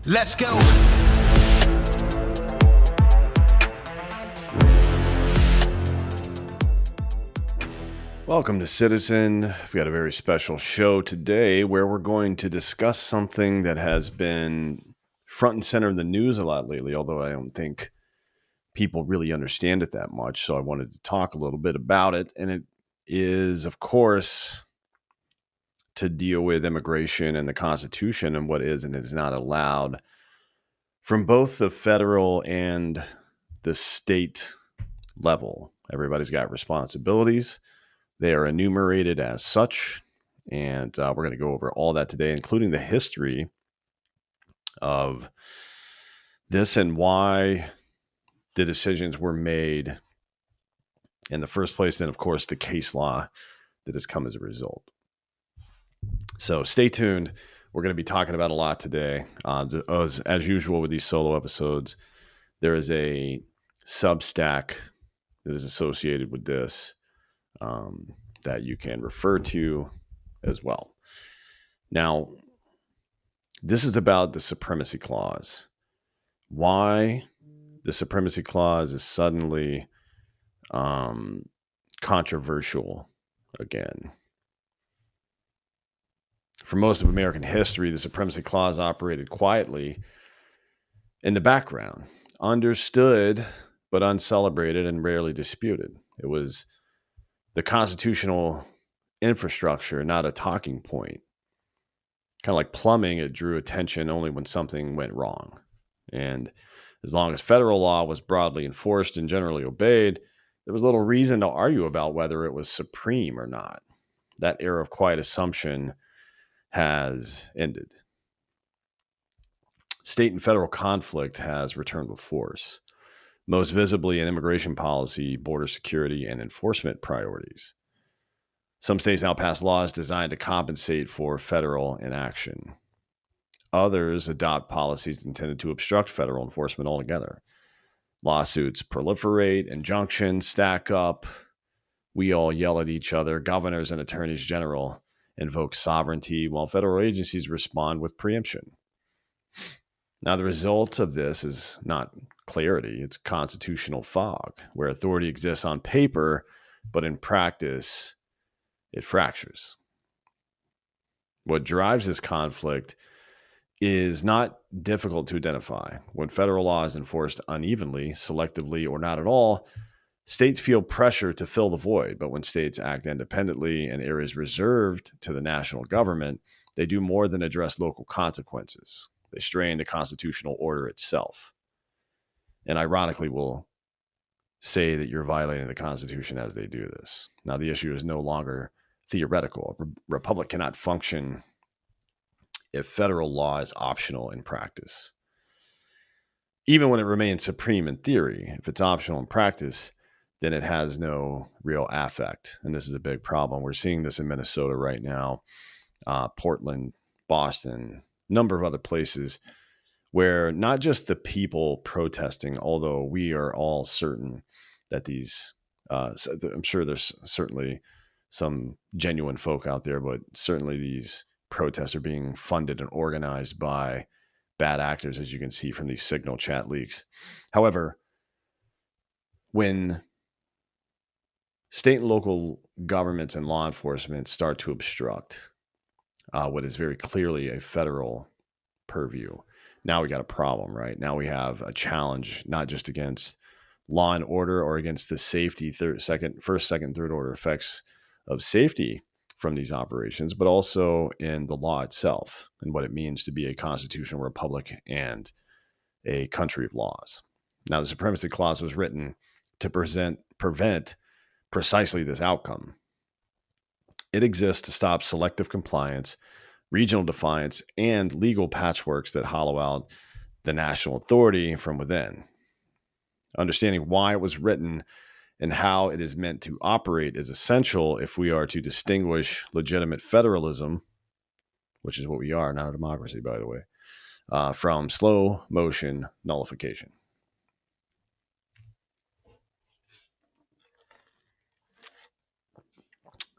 Let's go. Welcome to Citizen. We've got a very special show today where we're going to discuss something that has been front and center in the news a lot lately, although I don't think people really understand it that much. So I wanted to talk a little bit about it. And it is, of course, to deal with immigration and the Constitution and what is and is not allowed from both the federal and the state level. Everybody's got responsibilities. They are enumerated as such, and we're going to go over all that today, including the history of this and why the decisions were made in the first place, and of course, the case law that has come as a result. So stay tuned. We're going to be talking about a lot today. As usual with these solo episodes, there is a Substack that is associated with this that you can refer to as well. Now, this is about the Supremacy Clause. Why the Supremacy Clause is suddenly controversial again. For most of American history, the Supremacy Clause operated quietly in the background, understood but uncelebrated and rarely disputed. It was the constitutional infrastructure, not a talking point. Kind of like plumbing, it drew attention only when something went wrong. And as long as federal law was broadly enforced and generally obeyed, there was little reason to argue about whether it was supreme or not. That era of quiet assumption has ended. State and federal conflict has returned with force, most visibly in immigration policy, border security, and enforcement priorities. Some states now pass laws designed to compensate for federal inaction. Others adopt policies intended to obstruct federal enforcement altogether. Lawsuits proliferate, injunctions stack up. We all yell at each other. Governors and attorneys general invoke sovereignty, while federal agencies respond with preemption. Now, the result of this is not clarity, it's constitutional fog, where authority exists on paper, but in practice, it fractures. What drives this conflict is not difficult to identify. When federal law is enforced unevenly, selectively, or not at all, states feel pressure to fill the void. But when states act independently in areas reserved to the national government, they do more than address local consequences. They strain the constitutional order itself. And ironically, will say that you're violating the Constitution as they do this. Now, the issue is no longer theoretical. A republic cannot function if federal law is optional in practice. Even when it remains supreme in theory, if it's optional in practice, then it has no real affect. And this is a big problem. We're seeing this in Minnesota right now, Portland, Boston, a number of other places where not just the people protesting, although we are all certain that these, I'm sure there's certainly some genuine folk out there, but certainly these protests are being funded and organized by bad actors, as you can see from these Signal chat leaks. However, when state and local governments and law enforcement start to obstruct what is very clearly a federal purview, now we got a problem, right? Now we have a challenge, not just against law and order or against the safety, first, second, third order effects of safety from these operations, but also in the law itself and what it means to be a constitutional republic and a country of laws. Now, the Supremacy Clause was written to prevent precisely this outcome. It exists to stop selective compliance, regional defiance, and legal patchworks that hollow out the national authority from within. Understanding why it was written and how it is meant to operate is essential if we are to distinguish legitimate federalism, which is what we are, not a democracy, by the way, from slow motion nullification.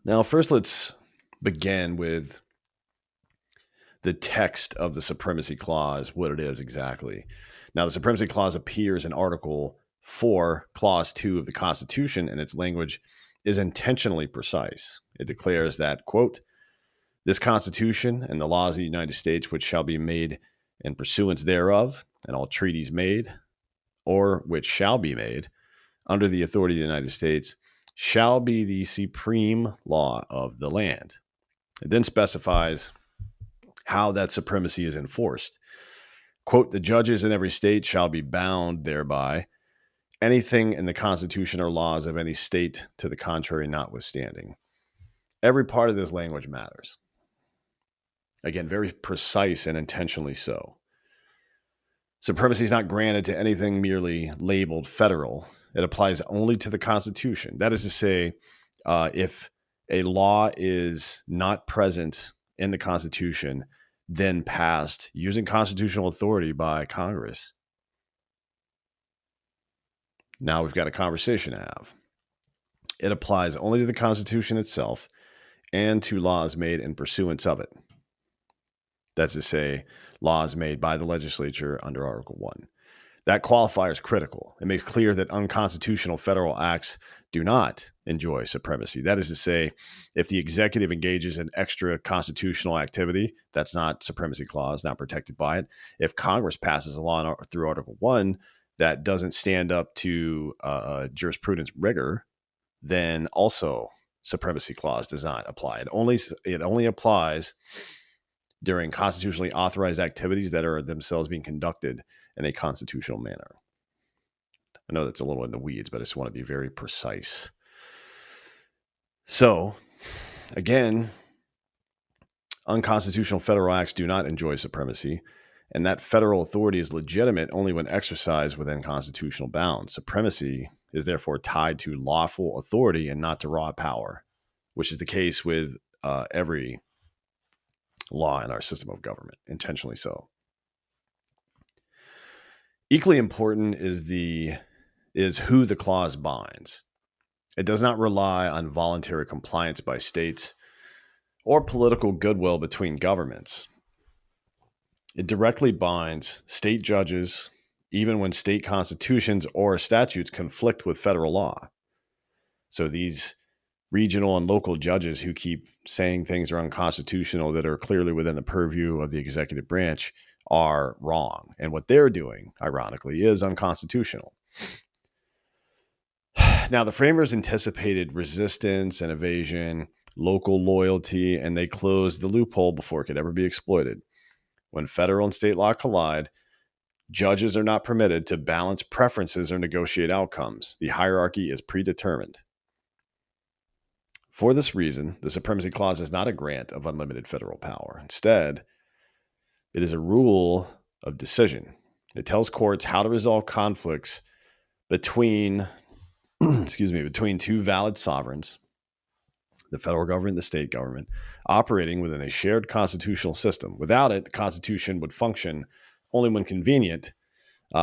Now, first, let's begin with the text of the Supremacy Clause, what it is exactly. Now, the Supremacy Clause appears in Article 4, Clause 2 of the Constitution, and its language is intentionally precise. It declares that, quote, this Constitution and the laws of the United States, which shall be made in pursuance thereof, and all treaties made, or which shall be made, under the authority of the United States, shall be the supreme law of the land. It then specifies how that supremacy is enforced. Quote, the judges in every state shall be bound thereby, anything in the Constitution or laws of any state to the contrary notwithstanding. Every part of this language matters. Again, very precise and intentionally so. Supremacy is not granted to anything merely labeled federal. It applies only to the Constitution. That is to say, if a law is not present in the Constitution, then passed using constitutional authority by Congress, now we've got a conversation to have. It applies only to the Constitution itself and to laws made in pursuance of it. That's to say, laws made by the legislature under Article 1. That qualifier is critical. It makes clear that unconstitutional federal acts do not enjoy supremacy. That is to say, if the executive engages in extra constitutional activity, that's not Supremacy Clause, not protected by it. If Congress passes a law through Article 1 that doesn't stand up to jurisprudence rigor, then also Supremacy Clause does not apply. It only applies during constitutionally authorized activities that are themselves being conducted in a constitutional manner. I know that's a little in the weeds, but I just want to be very precise. So, again, unconstitutional federal acts do not enjoy supremacy, and that federal authority is legitimate only when exercised within constitutional bounds. Supremacy is therefore tied to lawful authority and not to raw power, which is the case with every law in our system of government, intentionally so. Equally important is who the clause binds. It does not rely on voluntary compliance by states or political goodwill between governments. It directly binds state judges, even when state constitutions or statutes conflict with federal law. So these regional and local judges who keep saying things are unconstitutional that are clearly within the purview of the executive branch are wrong. And what they're doing, ironically, is unconstitutional. Now, the framers anticipated resistance and evasion, local loyalty, and they closed the loophole before it could ever be exploited. When federal and state law collide, judges are not permitted to balance preferences or negotiate outcomes. The hierarchy is predetermined. For this reason, the Supremacy Clause is not a grant of unlimited federal power. Instead, it is a rule of decision. It tells courts how to resolve conflicts between two valid sovereigns, the federal government and the state government, operating within a shared constitutional system. Without it, the Constitution would function only when convenient,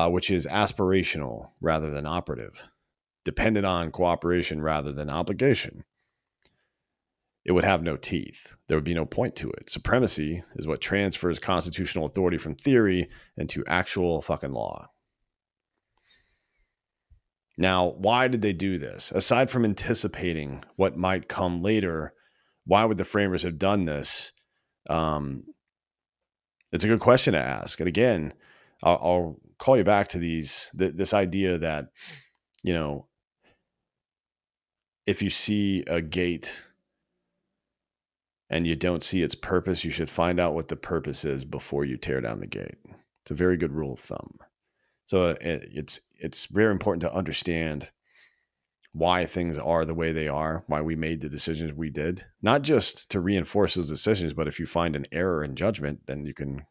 which is aspirational rather than operative, dependent on cooperation rather than obligation. It would have no teeth. There would be no point to it. Supremacy is what transfers constitutional authority from theory into actual fucking law. Now, why did they do this? Aside from anticipating what might come later, why would the framers have done this? It's a good question to ask. And again, I'll call you back to this idea that, if you see a gate and you don't see its purpose, you should find out what the purpose is before you tear down the gate. It's a very good rule of thumb. So it's very important to understand why things are the way they are, why we made the decisions we did, not just to reinforce those decisions, but if you find an error in judgment, then you can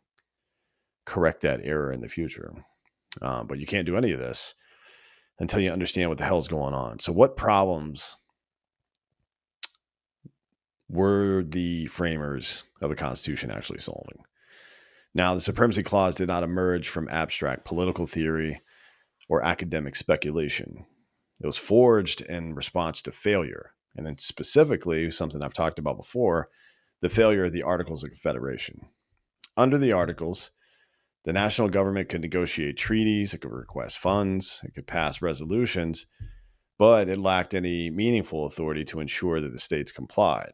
correct that error in the future. But you can't do any of this until you understand what the hell's going on. So what problems were the framers of the Constitution actually solving? Now, the Supremacy Clause did not emerge from abstract political theory or academic speculation. It was forged in response to failure, and then specifically, something I've talked about before, the failure of the Articles of Confederation. Under the Articles, the national government could negotiate treaties, it could request funds, it could pass resolutions, but it lacked any meaningful authority to ensure that the states complied.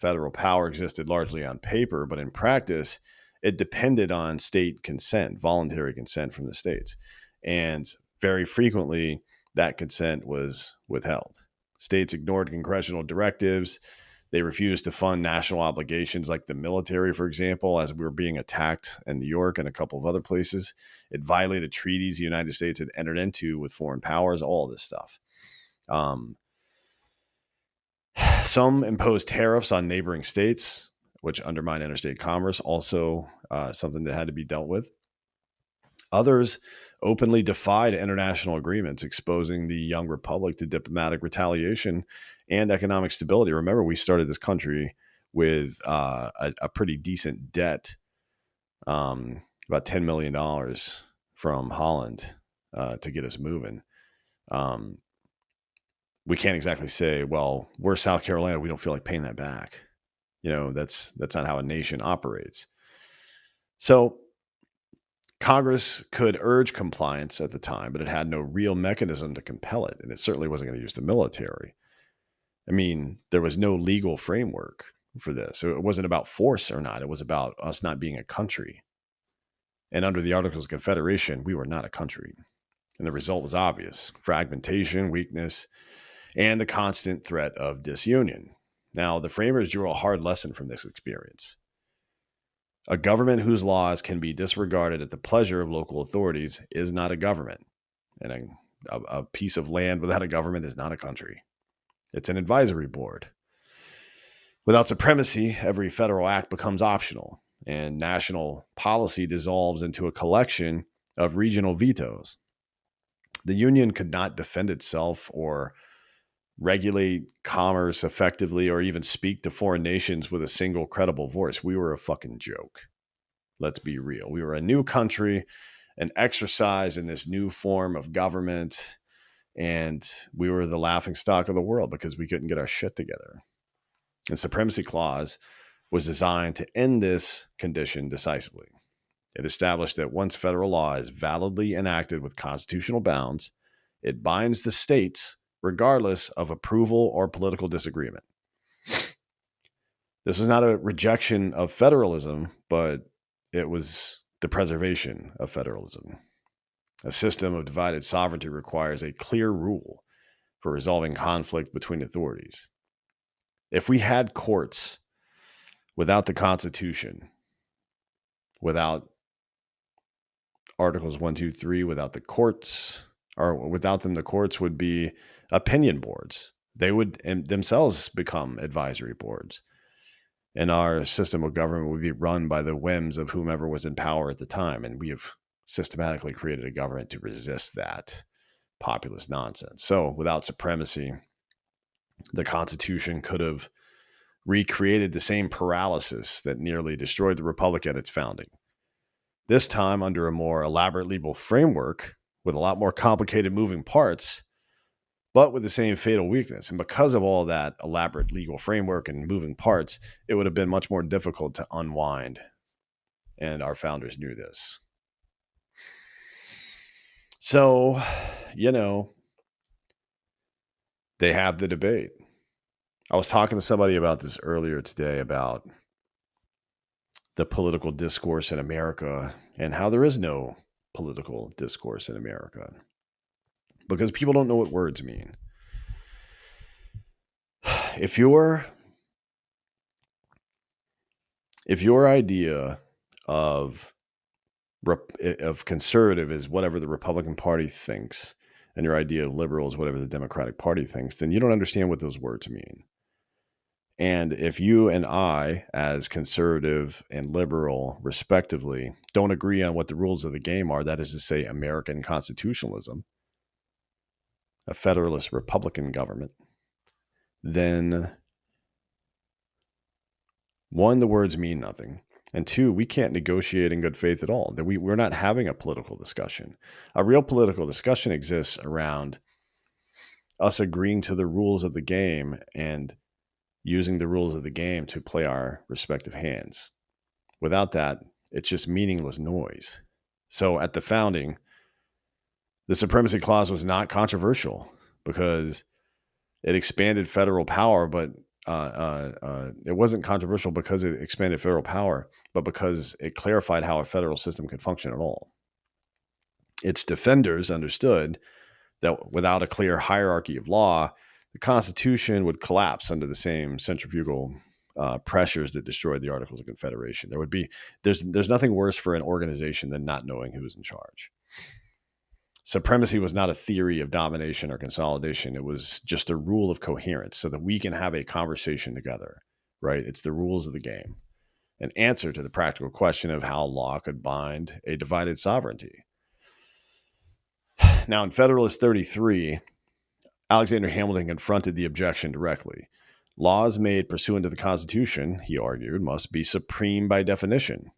Federal power existed largely on paper, but in practice, it depended on state consent, voluntary consent from the states. And very frequently, that consent was withheld. States ignored congressional directives. They refused to fund national obligations like the military, for example, as we were being attacked in New York and a couple of other places. It violated treaties the United States had entered into with foreign powers, all of this stuff. Some imposed tariffs on neighboring states, which undermine interstate commerce, also something that had to be dealt with. Others openly defied international agreements, exposing the young republic to diplomatic retaliation and economic stability. Remember, we started this country with a pretty decent debt, about $10 million from Holland to get us moving. We can't exactly say, well, we're South Carolina, we don't feel like paying that back. That's not how a nation operates. So Congress could urge compliance at the time, but it had no real mechanism to compel it, and it certainly wasn't going to use the military. I mean, there was no legal framework for this. So it wasn't about force or not. It was about us not being a country. And under the Articles of Confederation, we were not a country. And the result was obvious: fragmentation, weakness, and the constant threat of disunion. Now, the framers drew a hard lesson from this experience. A government whose laws can be disregarded at the pleasure of local authorities is not a government. And a piece of land without a government is not a country. It's an advisory board. Without supremacy, every federal act becomes optional, and national policy dissolves into a collection of regional vetoes. The Union could not defend itself or regulate commerce effectively or even speak to foreign nations with a single credible voice. We were a fucking joke. Let's be real. We were a new country, an exercise in this new form of government, and we were the laughingstock of the world because we couldn't get our shit together. The Supremacy Clause was designed to end this condition decisively. It established that once federal law is validly enacted with constitutional bounds, it binds the states regardless of approval or political disagreement. This was not a rejection of federalism, but it was the preservation of federalism. A system of divided sovereignty requires a clear rule for resolving conflict between authorities. If we had courts without the Constitution, without Articles 1, 2, 3, without the courts, or without them, the courts would be opinion boards. They would themselves become advisory boards. And our system of government would be run by the whims of whomever was in power at the time. And we have systematically created a government to resist that populist nonsense. So without supremacy, the Constitution could have recreated the same paralysis that nearly destroyed the Republic at its founding. This time under a more elaborate legal framework with a lot more complicated moving parts, but with the same fatal weakness. And because of all that elaborate legal framework and moving parts, it would have been much more difficult to unwind. And our founders knew this. So, they have the debate. I was talking to somebody about this earlier today about the political discourse in America and how there is no political discourse in America because people don't know what words mean. If your idea of conservative is whatever the Republican Party thinks, and your idea of liberal is whatever the Democratic Party thinks, then you don't understand what those words mean. And if you and I, as conservative and liberal, respectively, don't agree on what the rules of the game are, that is to say, American constitutionalism, a federalist Republican government, then one, the words mean nothing. And two, we can't negotiate in good faith at all. That we're not having a political discussion. A real political discussion exists around us agreeing to the rules of the game and using the rules of the game to play our respective hands. Without that, It's just meaningless noise. So at the founding, the Supremacy Clause was not controversial because it expanded federal power, but it wasn't controversial because it expanded federal power, but because it clarified how a federal system could function at all. Its defenders understood that without a clear hierarchy of law, the Constitution would collapse under the same centrifugal pressures that destroyed the Articles of Confederation. There's nothing worse for an organization than not knowing who is in charge. Supremacy was not a theory of domination or consolidation. It was just a rule of coherence so that we can have a conversation together, right? It's the rules of the game, an answer to the practical question of how law could bind a divided sovereignty. Now, in Federalist 33, Alexander Hamilton confronted the objection directly. Laws made pursuant to the Constitution, he argued, must be supreme by definition.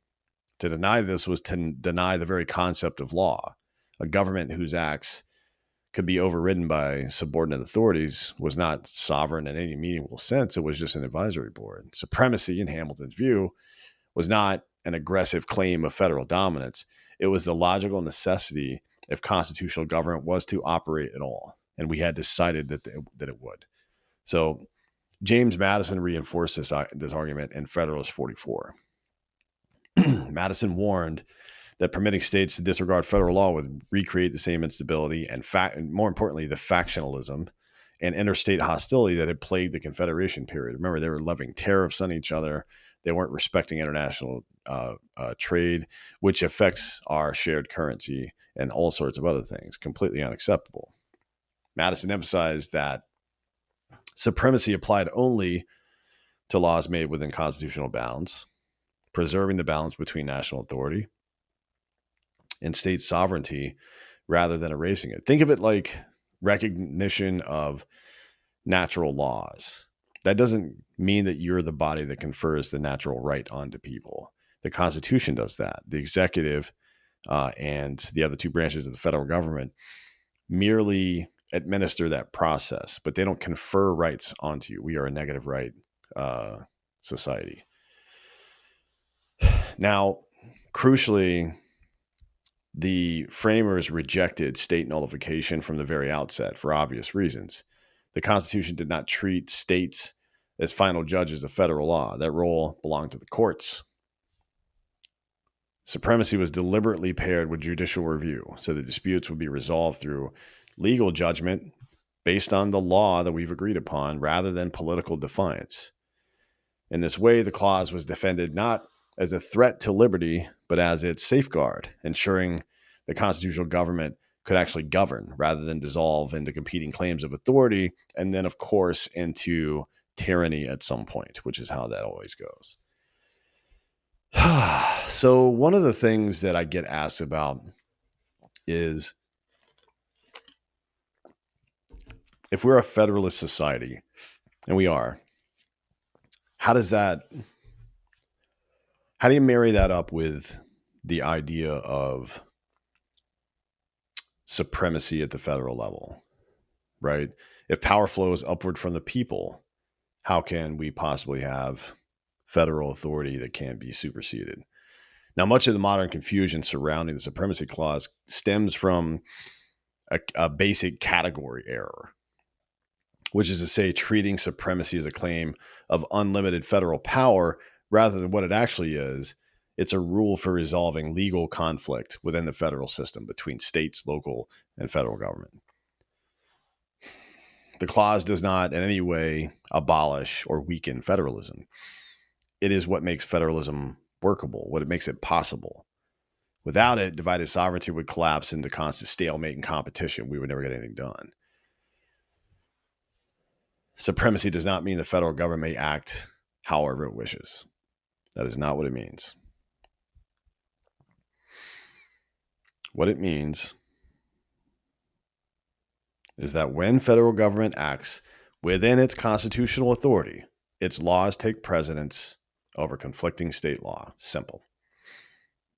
To deny this was to deny the very concept of law. A government whose acts could be overridden by subordinate authorities was not sovereign in any meaningful sense. It was just an advisory board. Supremacy, in Hamilton's view, was not an aggressive claim of federal dominance. It was the logical necessity if constitutional government was to operate at all. And we had decided that it would. So James Madison reinforced this argument in Federalist 44. Madison warned that permitting states to disregard federal law would recreate the same instability and more importantly, the factionalism and interstate hostility that had plagued the Confederation period. Remember, they were levying tariffs on each other. They weren't respecting international trade, which affects our shared currency and all sorts of other things. Completely unacceptable. Madison emphasized that supremacy applied only to laws made within constitutional bounds, preserving the balance between national authority and state sovereignty rather than erasing it. Think of it like recognition of natural laws. That doesn't mean that you're the body that confers the natural right onto people. The Constitution does that. The executive and the other two branches of the federal government merely administer that process, but they don't confer rights onto you. We are a negative right society. Now, crucially, the framers rejected state nullification from the very outset for obvious reasons. The Constitution did not treat states as final judges of federal law. That role belonged to the courts. Supremacy was deliberately paired with judicial review, so the disputes would be resolved through legal judgment based on the law that we've agreed upon rather than political defiance. In this way, the clause was defended not as a threat to liberty, but as its safeguard, ensuring the constitutional government could actually govern rather than dissolve into competing claims of authority and then, of course, into tyranny at some point, which is how that always goes. So one of the things that I get asked about is, if we're a federalist society, and we are, how do you marry that up with the idea of supremacy at the federal level, right? If power flows upward from the people, how can we possibly have federal authority that can't be superseded? Now, much of the modern confusion surrounding the Supremacy Clause stems from a basic category error, which is to say treating supremacy as a claim of unlimited federal power rather than what it actually is. It's a rule for resolving legal conflict within the federal system between states, local, and federal government. The clause does not in any way abolish or weaken federalism. It is what makes federalism workable, what makes it possible. Without it, divided sovereignty would collapse into constant stalemate and competition. We would never get anything done. Supremacy does not mean the federal government may act however it wishes. That is not what it means. What it means is that when federal government acts within its constitutional authority, its laws take precedence over conflicting state law. Simple.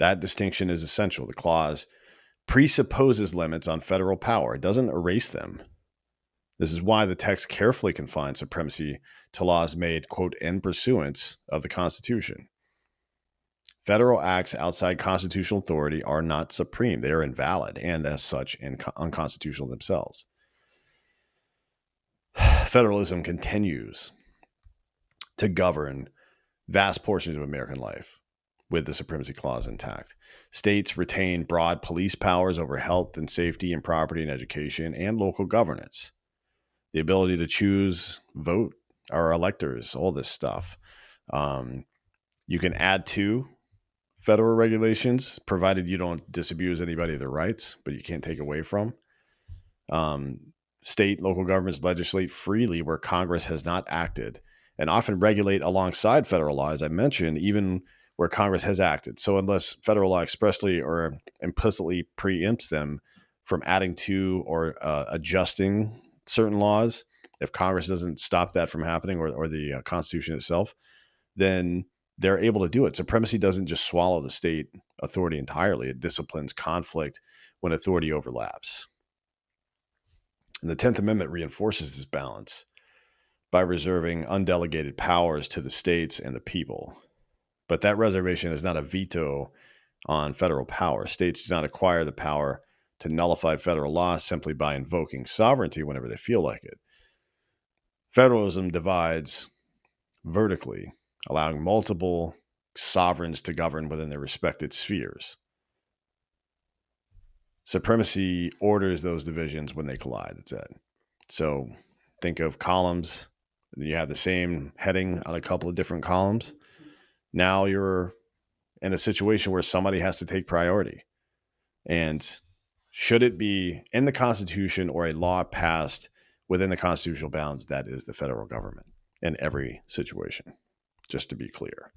That distinction is essential. The clause presupposes limits on federal power. It doesn't erase them. This is why the text carefully confines supremacy to laws made, quote, in pursuance of the Constitution. Federal acts outside constitutional authority are not supreme. They are invalid and, as such, unconstitutional themselves. Federalism continues to govern vast portions of American life with the Supremacy Clause intact. States retain broad police powers over health and safety and property and education and local governance. The ability to choose, vote, our electors, all this stuff. You can add to federal regulations, provided you don't disabuse anybody of their rights, but you can't take away from. State, local governments legislate freely where Congress has not acted and often regulate alongside federal law, as I mentioned, even where Congress has acted. So unless federal law expressly or implicitly preempts them from adding to or adjusting certain laws, if Congress doesn't stop that from happening or the Constitution itself, then they're able to do it. Supremacy doesn't just swallow the state authority entirely. It disciplines conflict when authority overlaps. And the 10th Amendment reinforces this balance by reserving undelegated powers to the states and the people. But that reservation is not a veto on federal power. States do not acquire the power to nullify federal law simply by invoking sovereignty whenever they feel like it. Federalism divides vertically, allowing multiple sovereigns to govern within their respected spheres. Supremacy orders those divisions when they collide, that's it. So think of columns. You have the same heading on a couple of different columns. Now you're in a situation where somebody has to take priority. And should it be in the Constitution or a law passed within the constitutional bounds, that is the federal government in every situation, just to be clear.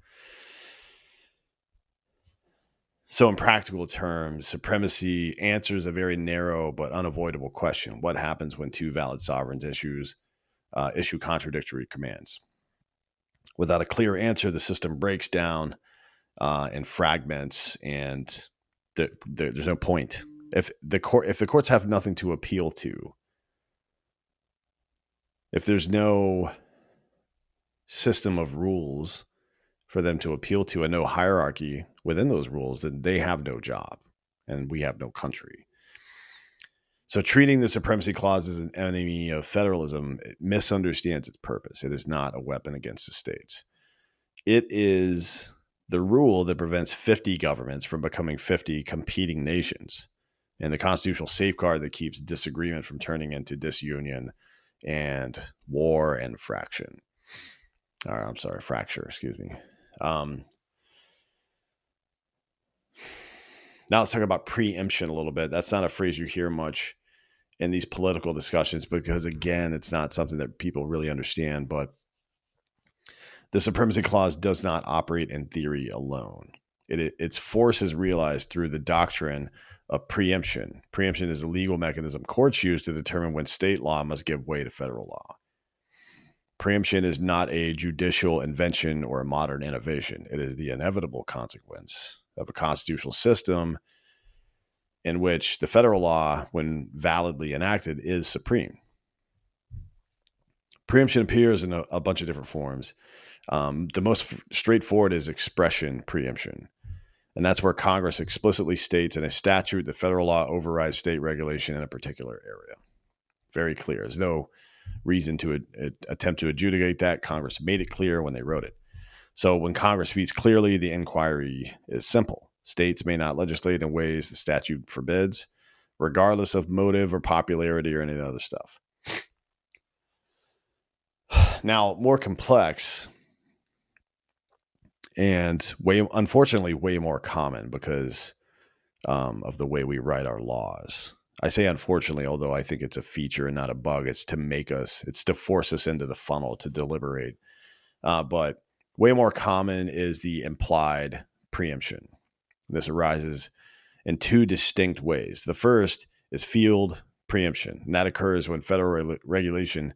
So in practical terms, supremacy answers a very narrow but unavoidable question. What happens when two valid sovereigns issue contradictory commands? Without a clear answer, the system breaks down and fragments, and there's no point. If the courts have nothing to appeal to, if there's no system of rules for them to appeal to and no hierarchy within those rules, then they have no job and we have no country. So treating the Supremacy Clause as an enemy of federalism, it misunderstands its purpose. It is not a weapon against the states. It is the rule that prevents 50 governments from becoming 50 competing nations, and the constitutional safeguard that keeps disagreement from turning into disunion and war and fracture. Excuse me. Now let's talk about preemption a little bit. That's not a phrase you hear much in these political discussions because, again, it's not something that people really understand. But the Supremacy Clause does not operate in theory alone. Its force is realized through the doctrine of preemption. Preemption is a legal mechanism courts use to determine when state law must give way to federal law. Preemption is not a judicial invention or a modern innovation. It is the inevitable consequence of a constitutional system in which the federal law, when validly enacted, is supreme. Preemption appears in a bunch of different forms. The most straightforward is expression preemption. And that's where Congress explicitly states in a statute that federal law overrides state regulation in a particular area. Very clear. There's no reason to attempt to adjudicate that. Congress made it clear when they wrote it. So when Congress speaks clearly, the inquiry is simple. States may not legislate in ways the statute forbids, regardless of motive or popularity or any of the other stuff. Now, more complex and unfortunately, way more common because of the way we write our laws. I say unfortunately, although I think it's a feature and not a bug. It's to force us into the funnel to deliberate. But way more common is the implied preemption. This arises in two distinct ways. The first is field preemption, and that occurs when federal regulation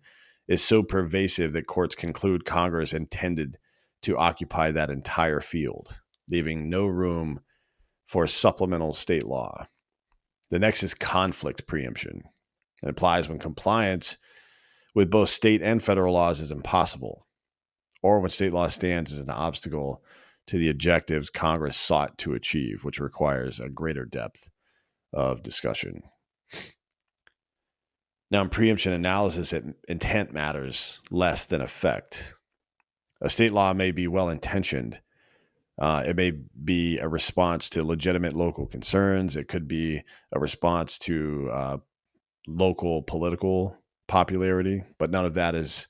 is so pervasive that courts conclude Congress intended to occupy that entire field, leaving no room for supplemental state law. The next is conflict preemption. It applies when compliance with both state and federal laws is impossible, or when state law stands as an obstacle to the objectives Congress sought to achieve, which requires a greater depth of discussion. Now, in preemption analysis, intent matters less than effect. A state law may be well-intentioned. It may be a response to legitimate local concerns. It could be a response to local political popularity, but none of that is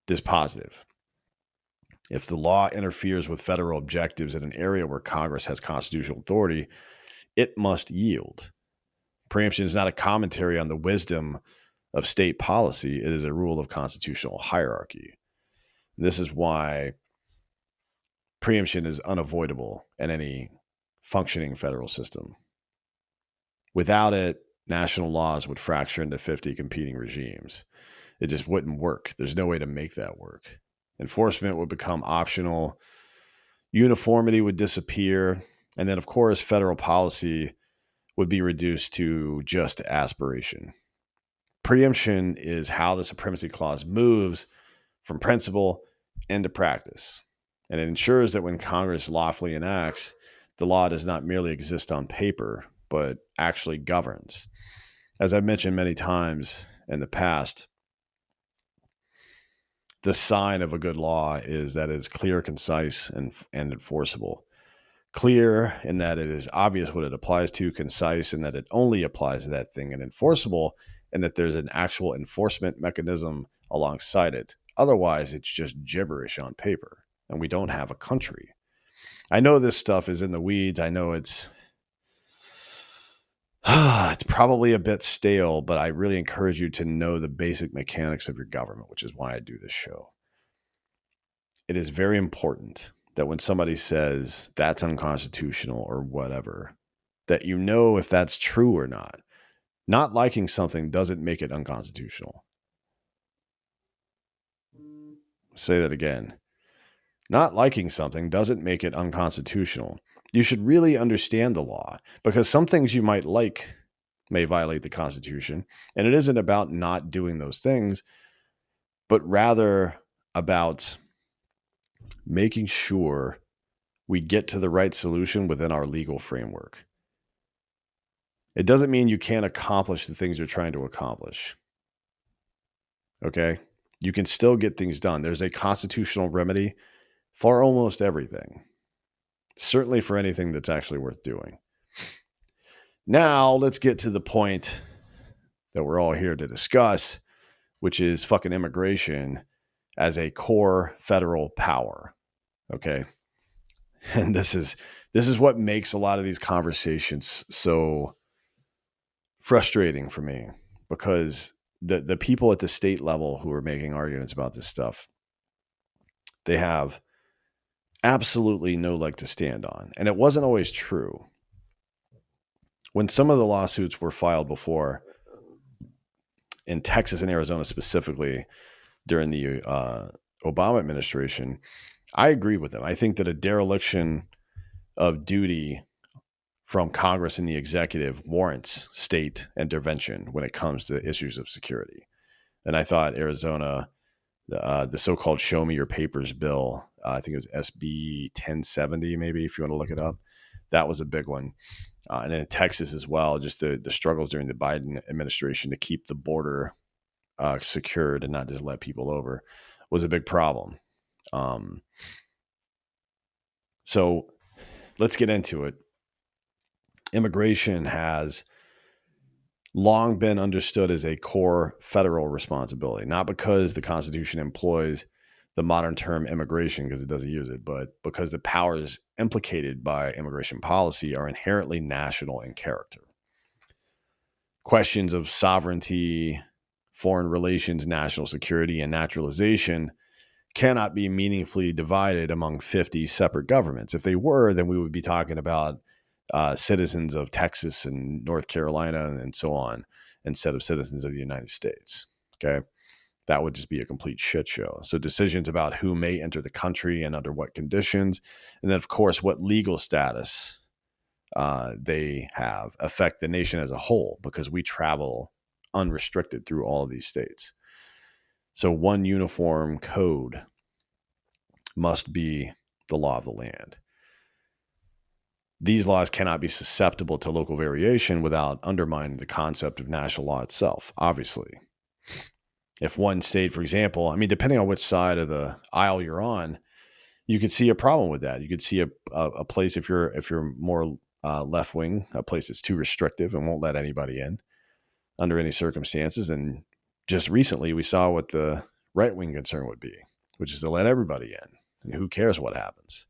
dispositive. If the law interferes with federal objectives in an area where Congress has constitutional authority, it must yield. Preemption is not a commentary on the wisdom of state policy. It is a rule of constitutional hierarchy. This is why preemption is unavoidable in any functioning federal system. Without it, national laws would fracture into 50 competing regimes. It just wouldn't work. There's no way to make that work. Enforcement would become optional. Uniformity would disappear. And then, of course, federal policy would be reduced to just aspiration. Preemption is how the Supremacy Clause moves from principle into practice. And it ensures that when Congress lawfully enacts, the law does not merely exist on paper, but actually governs. As I've mentioned many times in the past, the sign of a good law is that it's clear, concise, and enforceable. Clear in that it is obvious what it applies to, concise in that it only applies to that thing, and enforceable in that there's an actual enforcement mechanism alongside it. Otherwise, it's just gibberish on paper, and we don't have a country. I know this stuff is in the weeds. I know it's probably a bit stale, but I really encourage you to know the basic mechanics of your government, which is why I do this show. It is very important that when somebody says that's unconstitutional or whatever, that you know if that's true or not. Not liking something doesn't make it unconstitutional. Say that again. Not liking something doesn't make it unconstitutional. You should really understand the law, because some things you might like may violate the Constitution, and it isn't about not doing those things, but rather about making sure we get to the right solution within our legal framework. It doesn't mean you can't accomplish the things you're trying to accomplish. Okay? You can still get things done. There's a constitutional remedy for almost everything. Certainly for anything that's actually worth doing. Now, let's get to the point that we're all here to discuss, which is fucking immigration as a core federal power. Okay? And this is what makes a lot of these conversations so frustrating for me, because the people at the state level who are making arguments about this stuff, they have absolutely no leg to stand on. And it wasn't always true. When some of the lawsuits were filed before, in Texas and Arizona specifically, during the Obama administration, I agree with them. I think that a dereliction of duty from Congress and the executive warrants state intervention when it comes to issues of security. And I thought Arizona, the so-called Show Me Your Papers bill, I think it was SB 1070, maybe, if you want to look it up. That was a big one. And in Texas as well, just the struggles during the Biden administration to keep the border secured and not just let people over was a big problem. So let's get into it. Immigration has long been understood as a core federal responsibility, not because the Constitution employs the modern term immigration because it doesn't use it, but because the powers implicated by immigration policy are inherently national in character. Questions of sovereignty, foreign relations, national security, and naturalization cannot be meaningfully divided among 50 separate governments. If they were, then we would be talking about citizens of Texas and North Carolina and so on, instead of citizens of the United States. Okay. That would just be a complete shit show. So decisions about who may enter the country and under what conditions, and then of course, what legal status they have affect the nation as a whole, because we travel unrestricted through all of these states. So one uniform code must be the law of the land. These laws cannot be susceptible to local variation without undermining the concept of national law itself, obviously. If one state, for example, I mean, depending on which side of the aisle you're on, you could see a problem with that. You could see a place, if you're more left wing, a place that's too restrictive and won't let anybody in under any circumstances. And just recently, we saw what the right wing concern would be, which is to let everybody in. And who cares what happens?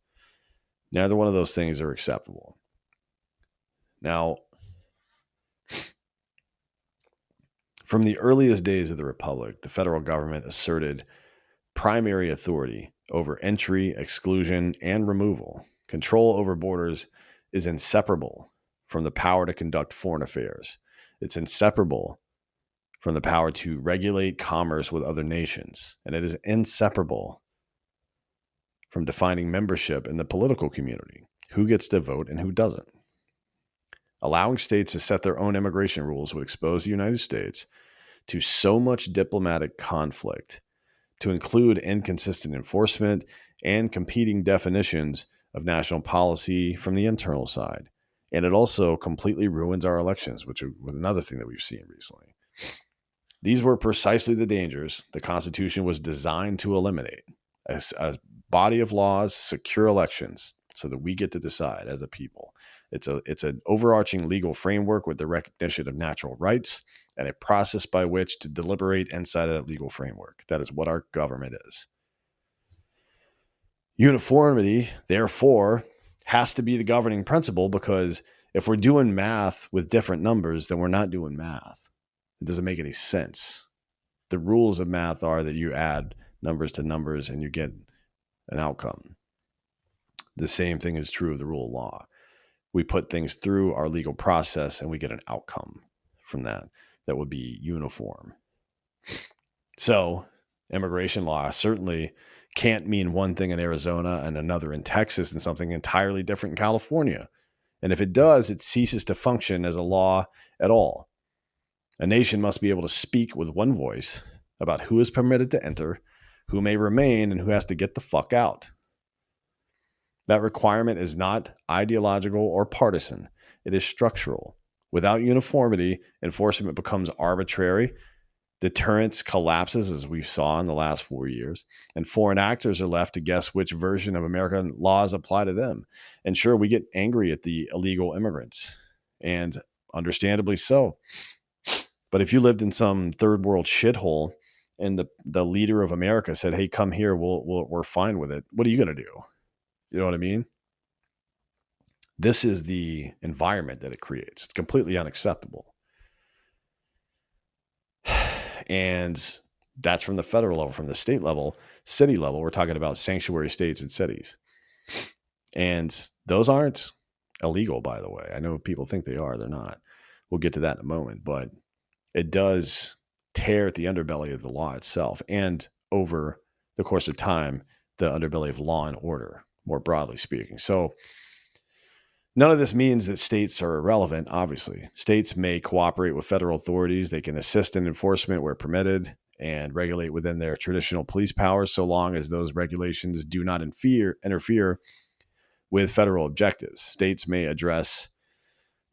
Neither one of those things are acceptable. Now, from the earliest days of the Republic, the federal government asserted primary authority over entry, exclusion, and removal. Control over borders is inseparable from the power to conduct foreign affairs. It's inseparable from the power to regulate commerce with other nations, and it is inseparable from defining membership in the political community, who gets to vote and who doesn't. Allowing states to set their own immigration rules would expose the United States to so much diplomatic conflict, to include inconsistent enforcement and competing definitions of national policy from the internal side. And it also completely ruins our elections, which was another thing that we've seen recently. These were precisely the dangers the Constitution was designed to eliminate. A body of laws, secure elections, so that we get to decide as a people. It's an overarching legal framework with the recognition of natural rights and a process by which to deliberate inside of that legal framework. That is what our government is. Uniformity, therefore, has to be the governing principle, because if we're doing math with different numbers, then we're not doing math. It doesn't make any sense. The rules of math are that you add numbers to numbers and you get an outcome. The same thing is true of the rule of law. We put things through our legal process and we get an outcome from that would be uniform. So immigration law certainly can't mean one thing in Arizona and another in Texas and something entirely different in California. And if it does, it ceases to function as a law at all. A nation must be able to speak with one voice about who is permitted to enter, who may remain, and who has to get the fuck out. That requirement is not ideological or partisan. It is structural. Without uniformity, enforcement becomes arbitrary. Deterrence collapses, as we saw in the last 4 years, and foreign actors are left to guess which version of American laws apply to them. And sure, we get angry at the illegal immigrants, and understandably so. But if you lived in some third world shithole and the leader of America said, "Hey, come here, we're fine with it," what are you going to do? You know what I mean? This is the environment that it creates. It's completely unacceptable. And that's from the federal level. From the state level, city level, we're talking about sanctuary states and cities. And those aren't illegal, by the way. I know people think they are. They're not. We'll get to that in a moment. But it does tear at the underbelly of the law itself, and over the course of time, the underbelly of law and order, more broadly speaking. So none of this means that states are irrelevant, obviously. States may cooperate with federal authorities. They can assist in enforcement where permitted and regulate within their traditional police powers, so long as those regulations do not interfere with federal objectives. States may address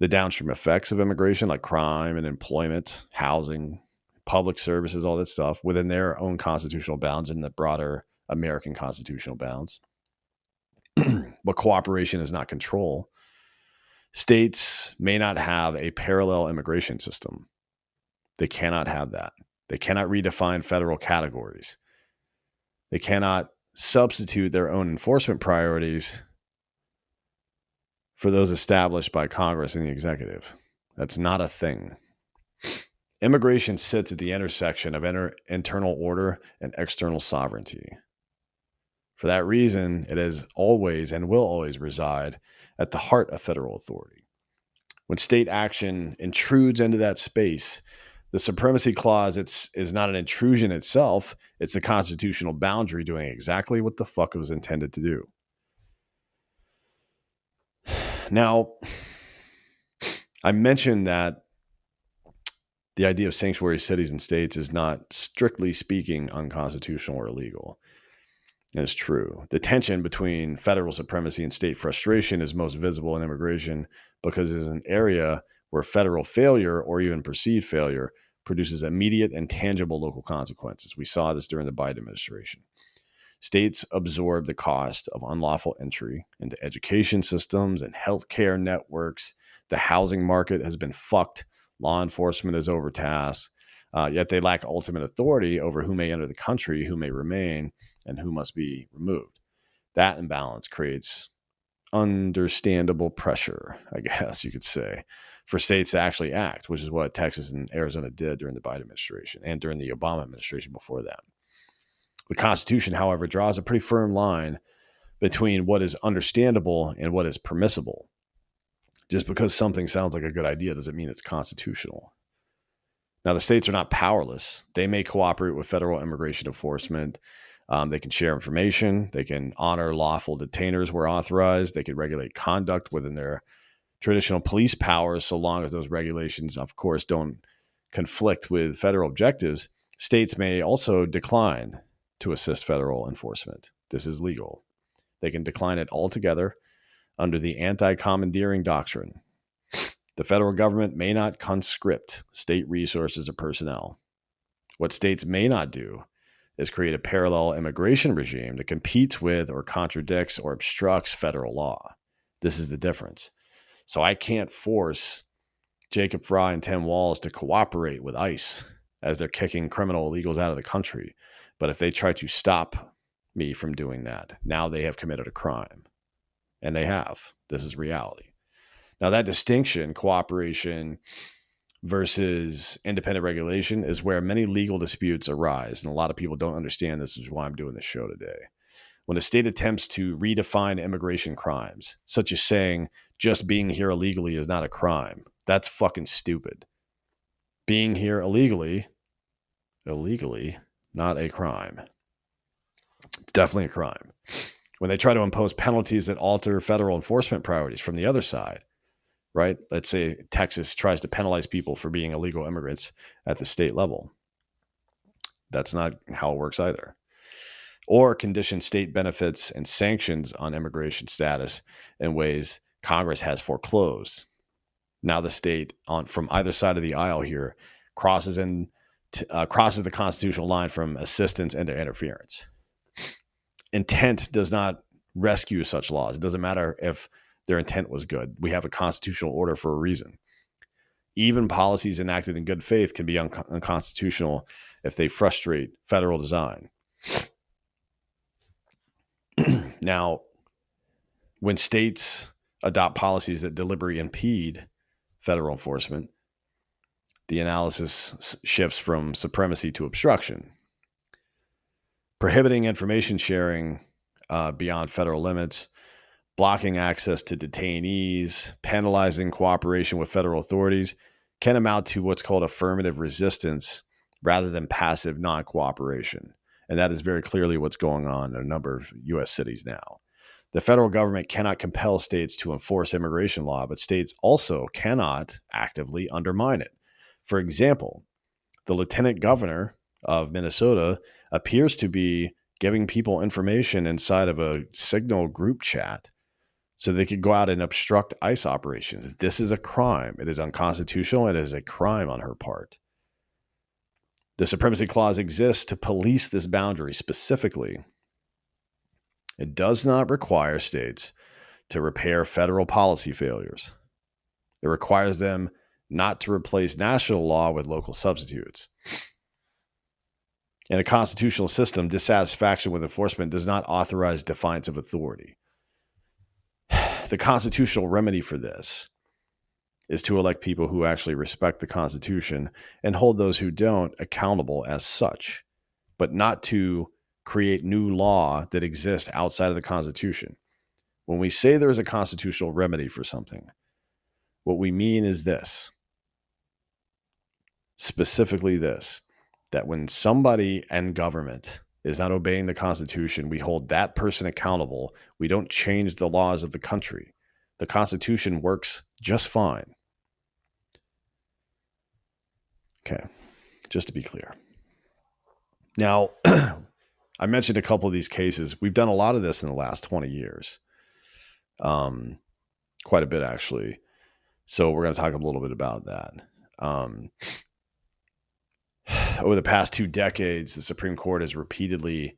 the downstream effects of immigration, like crime and employment, housing, public services, all that stuff, within their own constitutional bounds and the broader American constitutional bounds. But cooperation is not control. States may not have a parallel immigration system. They cannot have that. They cannot redefine federal categories. They cannot substitute their own enforcement priorities for those established by Congress and the executive. That's not a thing. Immigration sits at the intersection of internal order and external sovereignty. For that reason, it has always and will always reside at the heart of federal authority. When state action intrudes into that space, the Supremacy Clause is not an intrusion itself. It's the constitutional boundary doing exactly what the fuck it was intended to do. Now, I mentioned that the idea of sanctuary cities and states is not, strictly speaking, unconstitutional or illegal. is true. The tension between federal supremacy and state frustration is most visible in immigration because it is an area where federal failure or even perceived failure produces immediate and tangible local consequences. We saw this during the Biden administration. States absorb the cost of unlawful entry into education systems and healthcare networks. The housing market has been fucked. Law enforcement is overtasked. Yet they lack ultimate authority over who may enter the country, who may remain, and who must be removed. That imbalance creates understandable pressure, I guess you could say, for states to actually act, which is what Texas and Arizona did during the Biden administration and during the Obama administration before that. The Constitution, however, draws a pretty firm line between what is understandable and what is permissible. Just because something sounds like a good idea doesn't mean it's constitutional. Now, the states are not powerless. They may cooperate with federal immigration enforcement. They can share information. They can honor lawful detainers where authorized. They can regulate conduct within their traditional police powers, so long as those regulations, of course, don't conflict with federal objectives. States may also decline to assist federal enforcement. This is legal. They can decline it altogether under the anti-commandeering doctrine. The federal government may not conscript state resources or personnel. What states may not do is create a parallel immigration regime that competes with or contradicts or obstructs federal law. This is the difference. So I can't force Jacob Fry and Tim Walz to cooperate with ICE as they're kicking criminal illegals out of the country. But if they try to stop me from doing that, now they have committed a crime. And they have. This is reality. Now, that distinction, cooperation versus independent regulation, is where many legal disputes arise. And a lot of people don't understand this, is why I'm doing this show today. When a state attempts to redefine immigration crimes, such as saying just being here illegally is not a crime, that's fucking stupid. Being here illegally, not a crime. It's definitely a crime. When they try to impose penalties that alter federal enforcement priorities from the other side, right? Let's say Texas tries to penalize people for being illegal immigrants at the state level. That's not how it works either. Or condition state benefits and sanctions on immigration status in ways Congress has foreclosed. Now the state from either side of the aisle here crosses the constitutional line from assistance into interference. Intent does not rescue such laws. It doesn't matter if their intent was good. We have a constitutional order for a reason. Even policies enacted in good faith can be unconstitutional if they frustrate federal design. Now, when states adopt policies that deliberately impede federal enforcement, the analysis shifts from supremacy to obstruction. Prohibiting information sharing beyond federal limits, blocking access to detainees, penalizing cooperation with federal authorities can amount to what's called affirmative resistance rather than passive non-cooperation. And that is very clearly what's going on in a number of U.S. cities now. The federal government cannot compel states to enforce immigration law, but states also cannot actively undermine it. For example, the lieutenant governor of Minnesota appears to be giving people information inside of a Signal group chat so they could go out and obstruct ICE operations. This is a crime. It is unconstitutional. It is a crime on her part. The Supremacy Clause exists to police this boundary specifically. It does not require states to repair federal policy failures. It requires them not to replace national law with local substitutes. In a constitutional system, dissatisfaction with enforcement does not authorize defiance of authority. The constitutional remedy for this is to elect people who actually respect the Constitution and hold those who don't accountable as such, but not to create new law that exists outside of the Constitution. When we say there's a constitutional remedy for something, what we mean is this, specifically this, that when somebody in government is not obeying the Constitution, we hold that person accountable. We don't change the laws of the country. The Constitution works just fine. Okay, just to be clear. Now, I mentioned a couple of these cases. We've done a lot of this in the last 20 years, quite a bit actually. So we're going to talk a little bit about that. Over the past 2 decades, the Supreme Court has repeatedly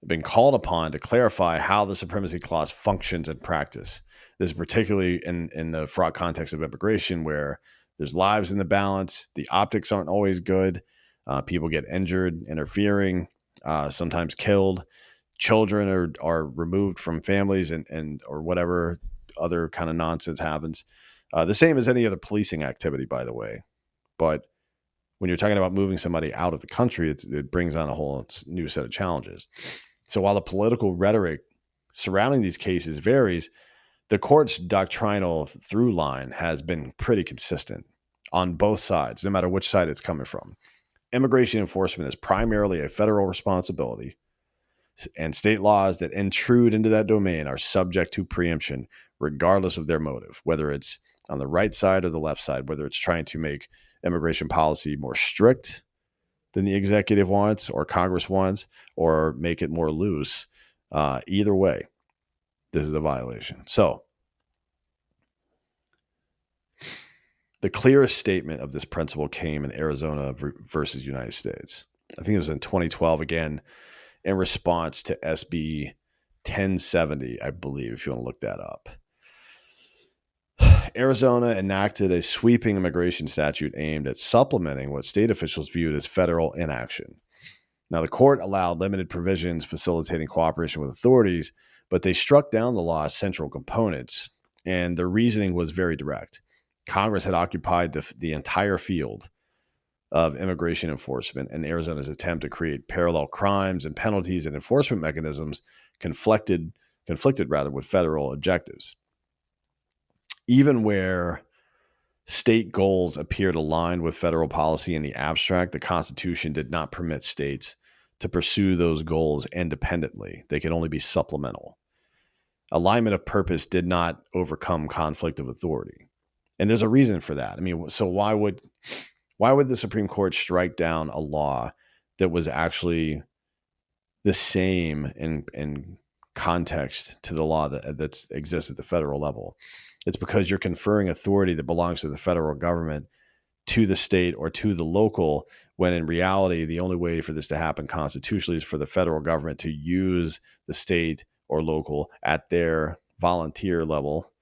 been called upon to clarify how the Supremacy Clause functions in practice. This is particularly in the fraught context of immigration, where there's lives in the balance. The optics aren't always good. People get injured, interfering, sometimes killed. Children are removed from families and or whatever other kind of nonsense happens. The same as any other policing activity, by the way. But when you're talking about moving somebody out of the country, it brings on a whole new set of challenges. So while the political rhetoric surrounding these cases varies, the court's doctrinal through line has been pretty consistent on both sides, no matter which side it's coming from. Immigration enforcement is primarily a federal responsibility, and state laws that intrude into that domain are subject to preemption, regardless of their motive, whether it's on the right side or the left side, whether it's trying to make immigration policy more strict than the executive wants or Congress wants, or make it more loose. Either way, this is a violation. So the clearest statement of this principle came in Arizona versus United States. I think it was in 2012, again, in response to SB 1070, I believe, if you want to look that up. Arizona enacted a sweeping immigration statute aimed at supplementing what state officials viewed as federal inaction. Now, the court allowed limited provisions facilitating cooperation with authorities, but they struck down the law's central components, and their reasoning was very direct. Congress had occupied the entire field of immigration enforcement, and Arizona's attempt to create parallel crimes and penalties and enforcement mechanisms conflicted with federal objectives. Even where state goals appeared aligned with federal policy in the abstract, the Constitution did not permit states to pursue those goals independently. They could only be supplemental. Alignment of purpose did not overcome conflict of authority. And there's a reason for that. I mean, so why would the Supreme Court strike down a law that was actually the same in context to the law that exists at the federal level? It's because you're conferring authority that belongs to the federal government to the state or to the local, when in reality, the only way for this to happen constitutionally is for the federal government to use the state or local at their volunteer level,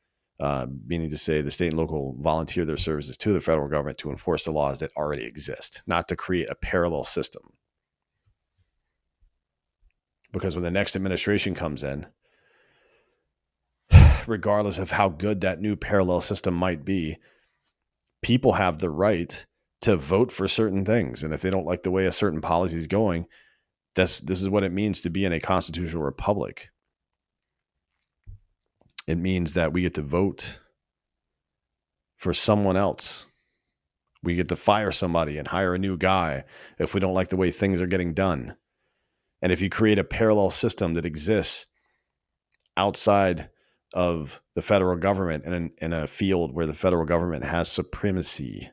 meaning to say the state and local volunteer their services to the federal government to enforce the laws that already exist, not to create a parallel system. Because when the next administration comes in, regardless of how good that new parallel system might be, people have the right to vote for certain things. And if they don't like the way a certain policy is going, this is what it means to be in a constitutional republic. It means that we get to vote for someone else. We get to fire somebody and hire a new guy if we don't like the way things are getting done. And if you create a parallel system that exists outside of the federal government and in a field where the federal government has supremacy,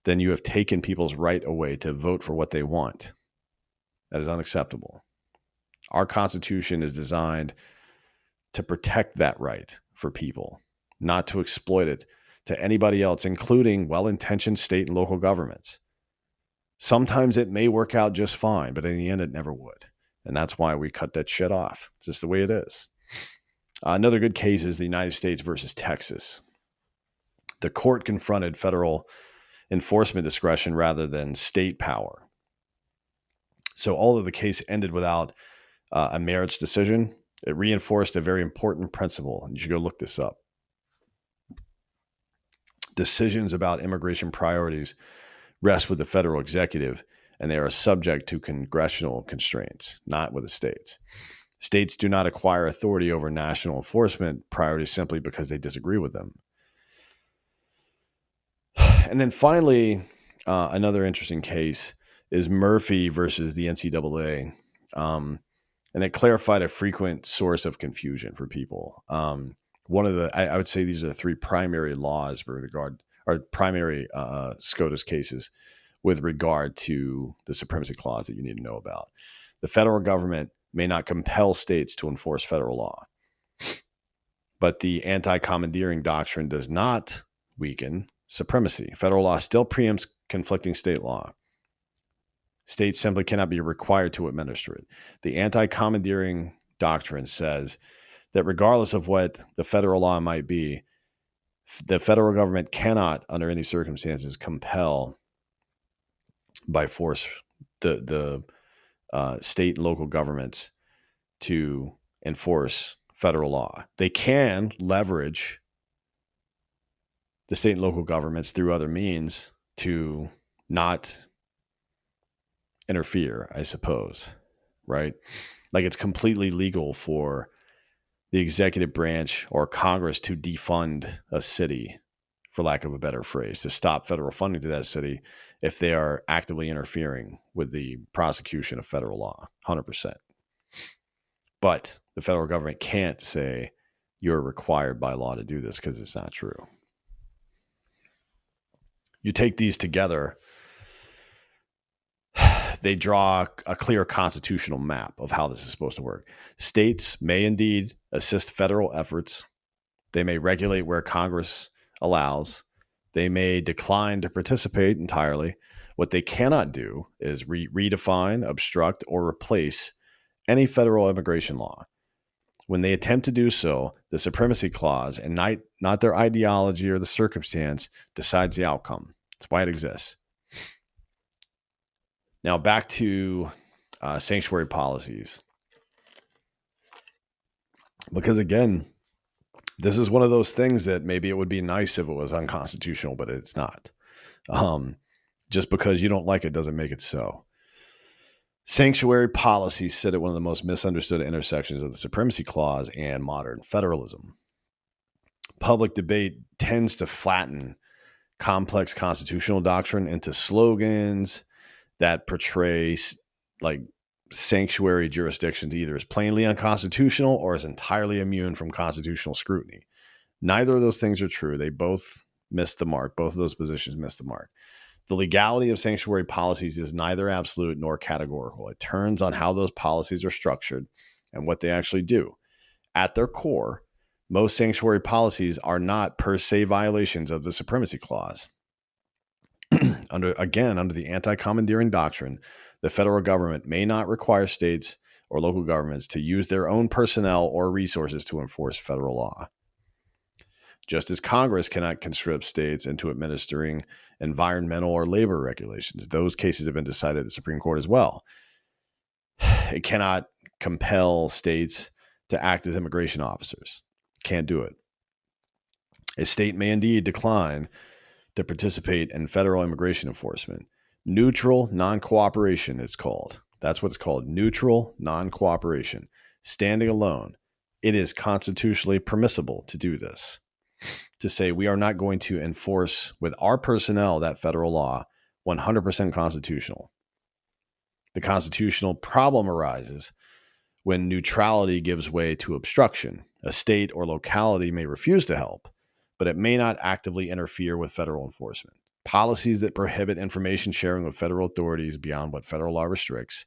then you have taken people's right away to vote for what they want. That is unacceptable. Our Constitution is designed to protect that right for people, not to exploit it to anybody else, including well-intentioned state and local governments. Sometimes it may work out just fine, but in the end, it never would. And that's why we cut that shit off. It's just the way it is. Another good case is the United States versus Texas. The court confronted federal enforcement discretion rather than state power. So although the case ended without a merits decision, it reinforced a very important principle. You should go look this up. Decisions about immigration priorities rest with the federal executive, and they are subject to congressional constraints, not with the states. States do not acquire authority over national enforcement priorities simply because they disagree with them. And then finally, another interesting case is Murphy versus the NCAA. And it clarified a frequent source of confusion for people. One of the, I would say these are the three primary laws with regard, or primary SCOTUS cases with regard to the Supremacy Clause that you need to know about. The federal government may not compel states to enforce federal law, but the anti-commandeering doctrine does not weaken supremacy. Federal law still preempts conflicting state law. States simply cannot be required to administer it. The anti-commandeering doctrine says that regardless of what the federal law might be, the federal government cannot, under any circumstances, compel by force the state and local governments to enforce federal law. They can leverage the state and local governments through other means to not interfere, I suppose, right? Like it's completely legal for the executive branch or Congress to defund a city, for lack of a better phrase, to stop federal funding to that city if they are actively interfering with the prosecution of federal law, 100%. But the federal government can't say you're required by law to do this because it's not true. You take these together, they draw a clear constitutional map of how this is supposed to work. States may indeed assist federal efforts. They may regulate where Congress allows. They may decline to participate entirely. What they cannot do is redefine, obstruct, or replace any federal immigration law. When they attempt to do so, the Supremacy Clause and not their ideology or the circumstance decides the outcome. That's why it exists. Now back to sanctuary policies. Because again, this is one of those things that maybe it would be nice if it was unconstitutional, but it's not. Just because you don't like it doesn't make it so. Sanctuary policies sit at one of the most misunderstood intersections of the Supremacy Clause and modern federalism. Public debate tends to flatten complex constitutional doctrine into slogans that portray like sanctuary jurisdictions either as plainly unconstitutional or as entirely immune from constitutional scrutiny. Neither of those things are true. They both miss the mark. Both of those positions miss the mark. The legality of sanctuary policies is neither absolute nor categorical. It turns on how those policies are structured and what they actually do. At their core, most sanctuary policies are not per se violations of the Supremacy Clause. Under the anti-commandeering doctrine, the federal government may not require states or local governments to use their own personnel or resources to enforce federal law. Just as Congress cannot conscript states into administering environmental or labor regulations. Those cases have been decided at the Supreme Court as well. It cannot compel states to act as immigration officers. Can't do it. A state may indeed decline to participate in federal immigration enforcement. Neutral non-cooperation is called. That's what it's called. Neutral non-cooperation. Standing alone. It is constitutionally permissible to do this. To say we are not going to enforce with our personnel that federal law, 100% constitutional. The constitutional problem arises when neutrality gives way to obstruction. A state or locality may refuse to help, but it may not actively interfere with federal enforcement. Policies that prohibit information sharing with federal authorities beyond what federal law restricts,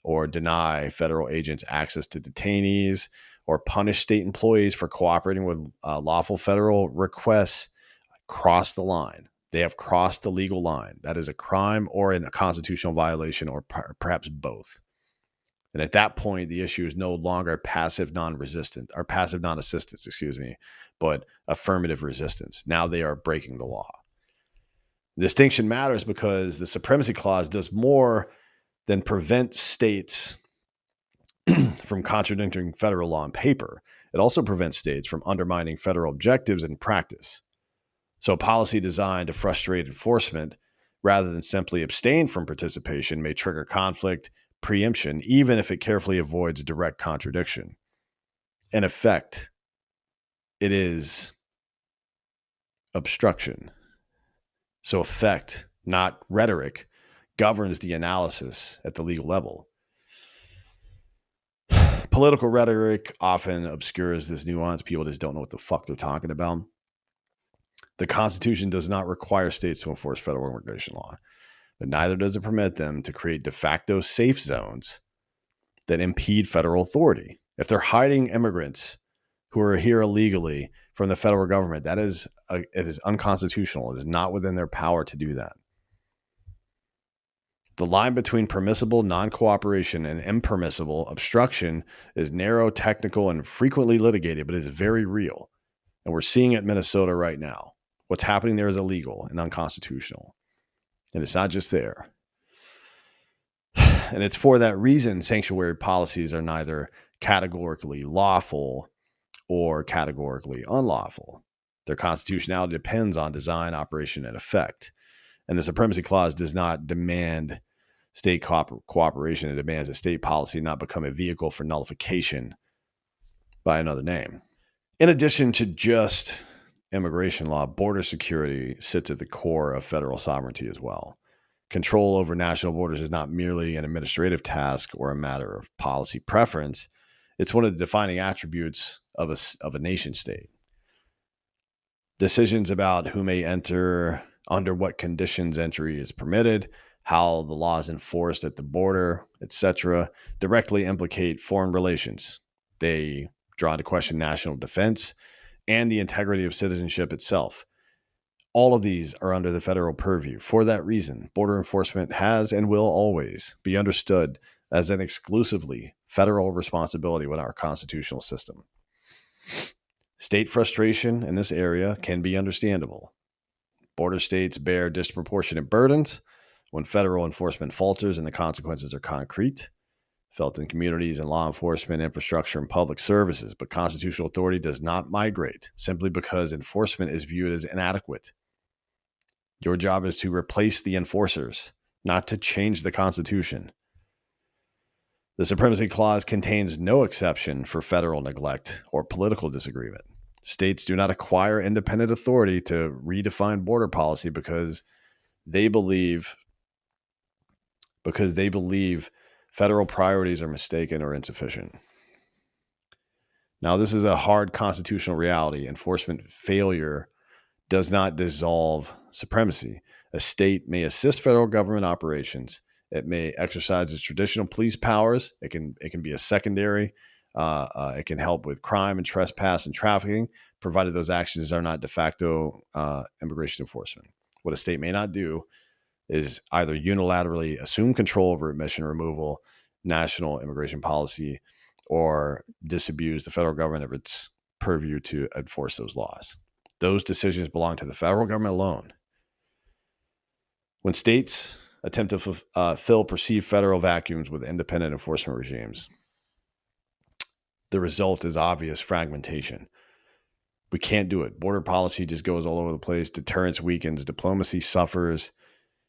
or deny federal agents access to detainees, or punish state employees for cooperating with lawful federal requests, cross the line. They have crossed the legal line. That is a crime or a constitutional violation, or perhaps both. And at that point, the issue is no longer passive non-assistance, but affirmative resistance. Now they are breaking the law. The distinction matters because the Supremacy Clause does more than prevent states from contradicting federal law on paper. It also prevents states from undermining federal objectives in practice. So a policy designed to frustrate enforcement rather than simply abstain from participation may trigger conflict, preemption, even if it carefully avoids direct contradiction. In effect, it is obstruction. So effect, not rhetoric, governs the analysis at the legal level. Political rhetoric often obscures this nuance. People just don't know what the fuck they're talking about. The Constitution does not require states to enforce federal immigration law, but neither does it permit them to create de facto safe zones that impede federal authority. If they're hiding immigrants who are here illegally from the federal government, it is unconstitutional. It is not within their power to do that. The line between permissible non-cooperation and impermissible obstruction is narrow, technical, and frequently litigated, but is very real. And we're seeing it in Minnesota right now. What's happening there is illegal and unconstitutional. And it's not just there. And it's for that reason sanctuary policies are neither categorically lawful or categorically unlawful. Their constitutionality depends on design, operation, and effect. And the Supremacy Clause does not demand state cooperation. It demands that state policy not become a vehicle for nullification by another name. In addition to just immigration law, border security sits at the core of federal sovereignty as well. Control over national borders is not merely an administrative task or a matter of policy preference. It's one of the defining attributes of a nation state. Decisions about who may enter, under what conditions entry is permitted, how the law is enforced at the border, etc., directly implicate foreign relations. They draw into question national defense and the integrity of citizenship itself. All of these are under the federal purview. For that reason, border enforcement has and will always be understood as an exclusively federal responsibility within our constitutional system. State frustration in this area can be understandable. Border states bear disproportionate burdens when federal enforcement falters and the consequences are concrete, felt in communities and law enforcement, infrastructure, and public services. But constitutional authority does not migrate simply because enforcement is viewed as inadequate. Your job is to replace the enforcers, not to change the Constitution. The Supremacy Clause contains no exception for federal neglect or political disagreement. States do not acquire independent authority to redefine border policy because they believe federal priorities are mistaken or insufficient. Now, this is a hard constitutional reality. Enforcement failure does not dissolve supremacy. A state may assist federal government operations. It may exercise its traditional police powers. It can be a secondary. It can help with crime and trespass and trafficking, provided those actions are not de facto immigration enforcement. What a state may not do is either unilaterally assume control over admission removal, national immigration policy, or disabuse the federal government of its purview to enforce those laws. Those decisions belong to the federal government alone. When states attempt to fill perceived federal vacuums with independent enforcement regimes, the result is obvious fragmentation. We can't do it. Border policy just goes all over the place. Deterrence weakens. Diplomacy suffers.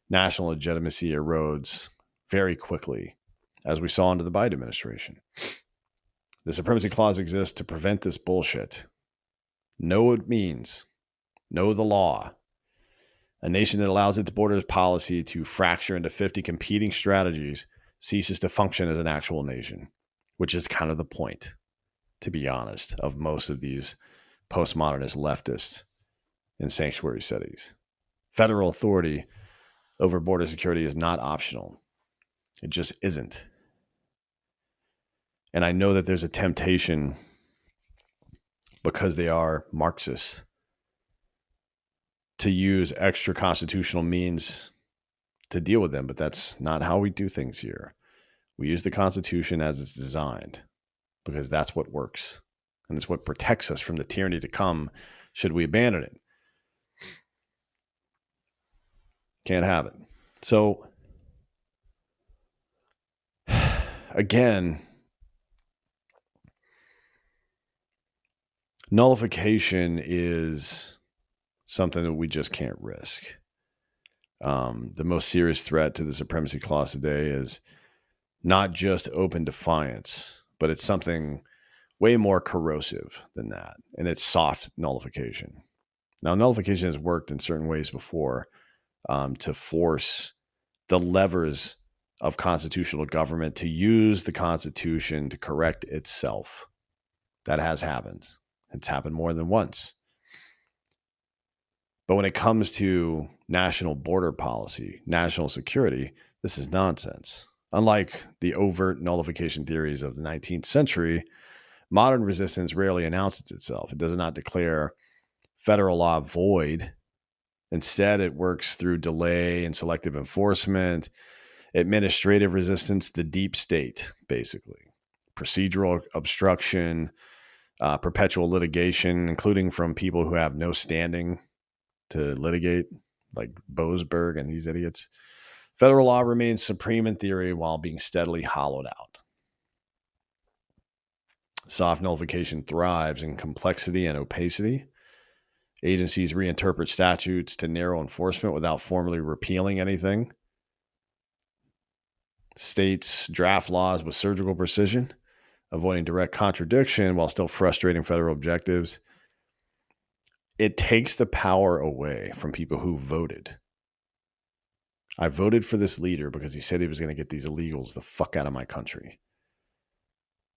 National legitimacy erodes very quickly, as we saw under the Biden administration. The Supremacy Clause exists to prevent this bullshit. Know what it means. Know the law. A nation that allows its borders policy to fracture into 50 competing strategies ceases to function as an actual nation, which is kind of the point, to be honest, of most of these postmodernist leftists in sanctuary cities. Federal authority over border security is not optional. It just isn't. And I know that there's a temptation, because they are Marxists, to use extra constitutional means to deal with them, but that's not how we do things here. We use the Constitution as it's designed because that's what works. And it's what protects us from the tyranny to come should we abandon it. Can't have it. So, again, nullification is something that we just can't risk. The most serious threat to the Supremacy Clause today is not just open defiance, but it's something way more corrosive than that, and it's soft nullification. Now, nullification has worked in certain ways before to force the levers of constitutional government to use the Constitution to correct itself. That has happened. It's happened more than once. But when it comes to national border policy, national security, this is nonsense. Unlike the overt nullification theories of the 19th century, modern resistance rarely announces itself. It does not declare federal law void. Instead, it works through delay and selective enforcement, administrative resistance, the deep state, basically, procedural obstruction, perpetual litigation, including from people who have no standing to litigate, like Boasberg and these idiots. Federal law remains supreme in theory while being steadily hollowed out. Soft nullification thrives in complexity and opacity. Agencies reinterpret statutes to narrow enforcement without formally repealing anything. States draft laws with surgical precision, avoiding direct contradiction while still frustrating federal objectives. It takes the power away from people who voted. I voted for this leader because he said he was going to get these illegals the fuck out of my country.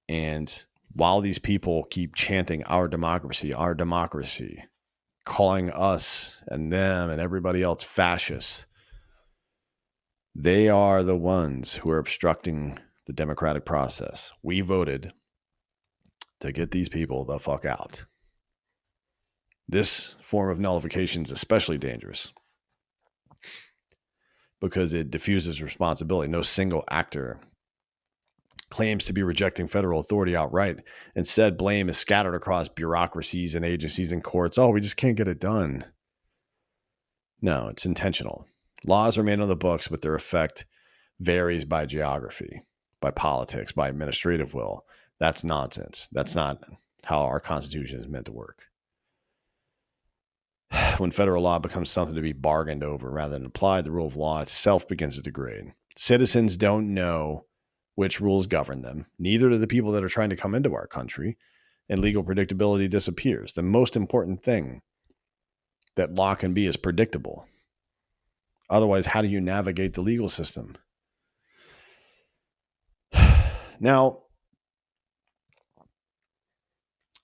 And while these people keep chanting our democracy, calling us and them and everybody else fascists, they are the ones who are obstructing the democratic process. We voted to get these people the fuck out. This form of nullification is especially dangerous because it diffuses responsibility. No single actor claims to be rejecting federal authority outright. Instead, blame is scattered across bureaucracies and agencies and courts. Oh, we just can't get it done. No, it's intentional. Laws remain on the books, but their effect varies by geography, by politics, by administrative will. That's nonsense. That's not how our Constitution is meant to work. When federal law becomes something to be bargained over rather than applied, the rule of law itself begins to degrade. Citizens don't know which rules govern them. Neither do the people that are trying to come into our country, and legal predictability disappears. The most important thing that law can be is predictable. Otherwise, how do you navigate the legal system? Now,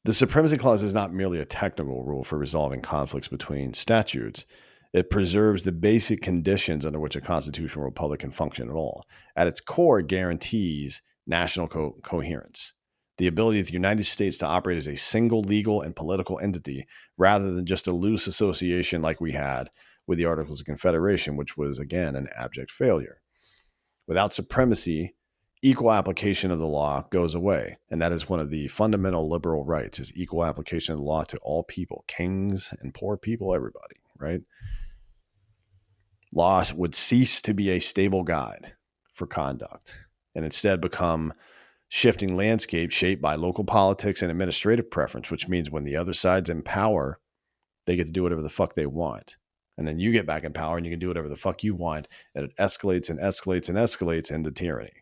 the Supremacy Clause is not merely a technical rule for resolving conflicts between statutes. It preserves the basic conditions under which a constitutional republic can function at all. At its core, it guarantees national coherence, the ability of the United States to operate as a single legal and political entity rather than just a loose association like we had with the Articles of Confederation, which was, again, an abject failure. Without supremacy, equal application of the law goes away. And that is one of the fundamental liberal rights, is equal application of the law to all people, kings and poor people, everybody, right? Law would cease to be a stable guide for conduct and instead become shifting landscape shaped by local politics and administrative preference, which means when the other side's in power, they get to do whatever the fuck they want. And then you get back in power and you can do whatever the fuck you want. And it escalates and escalates and escalates into tyranny.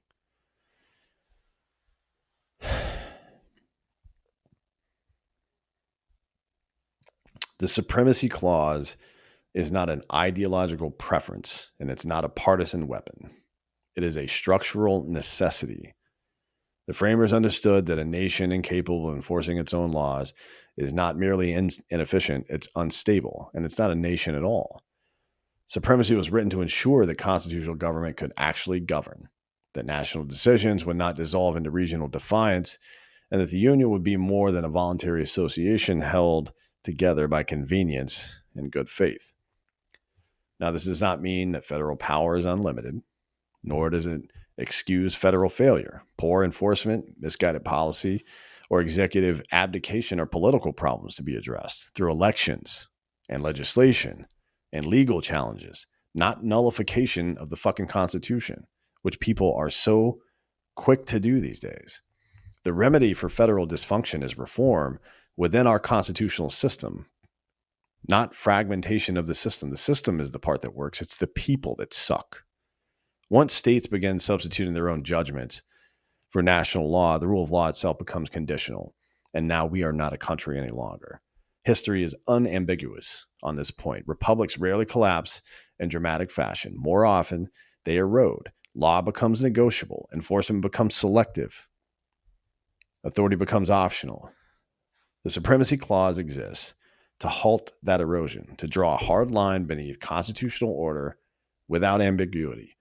The Supremacy Clause is not an ideological preference, and it's not a partisan weapon. It is a structural necessity. The framers understood that a nation incapable of enforcing its own laws is not merely inefficient, it's unstable, and it's not a nation at all. Supremacy was written to ensure that constitutional government could actually govern, that national decisions would not dissolve into regional defiance, and that the Union would be more than a voluntary association held together by convenience and good faith. Now, this does not mean that federal power is unlimited, nor does it excuse federal failure. Poor enforcement, misguided policy, or executive abdication are political problems to be addressed through elections and legislation and legal challenges, not nullification of the fucking Constitution, which people are so quick to do these days. The remedy for federal dysfunction is reform within our constitutional system, not fragmentation of the system. The system is the part that works. It's the people that suck. Once states begin substituting their own judgments for national law, the rule of law itself becomes conditional. And now we are not a country any longer. History is unambiguous on this point. Republics rarely collapse in dramatic fashion. More often, they erode. Law becomes negotiable. Enforcement becomes selective. Authority becomes optional. The Supremacy Clause exists to halt that erosion, to draw a hard line beneath constitutional order without ambiguity.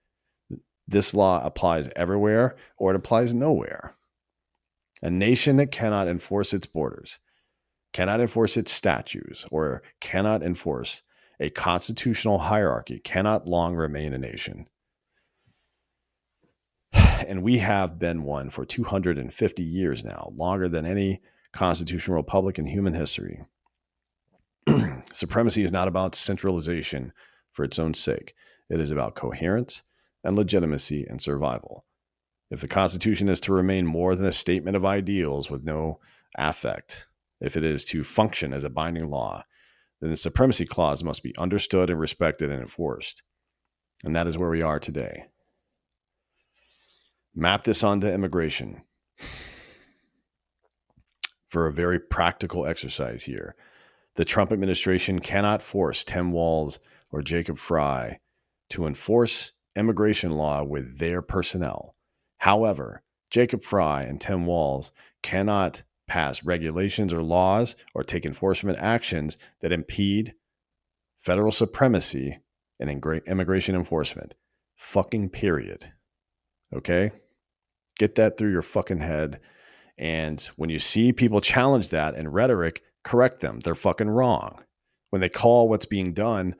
This law applies everywhere or it applies nowhere. A nation that cannot enforce its borders, cannot enforce its statutes, or cannot enforce a constitutional hierarchy cannot long remain a nation. And we have been one for 250 years now, longer than any constitutional republic in human history. Supremacy is not about centralization for its own sake. It is about coherence and legitimacy and survival. If the Constitution is to remain more than a statement of ideals with no affect, if it is to function as a binding law, then the Supremacy Clause must be understood and respected and enforced. And that is where we are today. Map this onto immigration for a very practical exercise here. The Trump administration cannot force Tim Walz or Jacob Fry to enforce immigration law with their personnel. However, Jacob Fry and Tim Walz cannot pass regulations or laws or take enforcement actions that impede federal supremacy and immigration enforcement. Fucking period. Okay? Get that through your fucking head. And when you see people challenge that in rhetoric, correct them. They're fucking wrong. When they call what's being done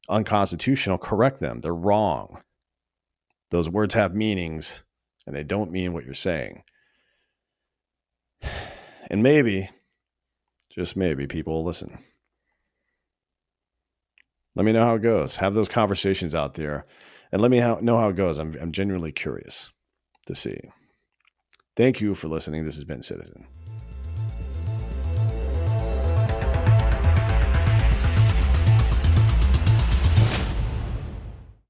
unconstitutional, correct them. They're wrong. Those words have meanings and they don't mean what you're saying. And maybe, just maybe, people will listen. Let me know how it goes. Have those conversations out there and let me know how it goes. I'm genuinely curious to see. Thank you for listening. This has been Citizen.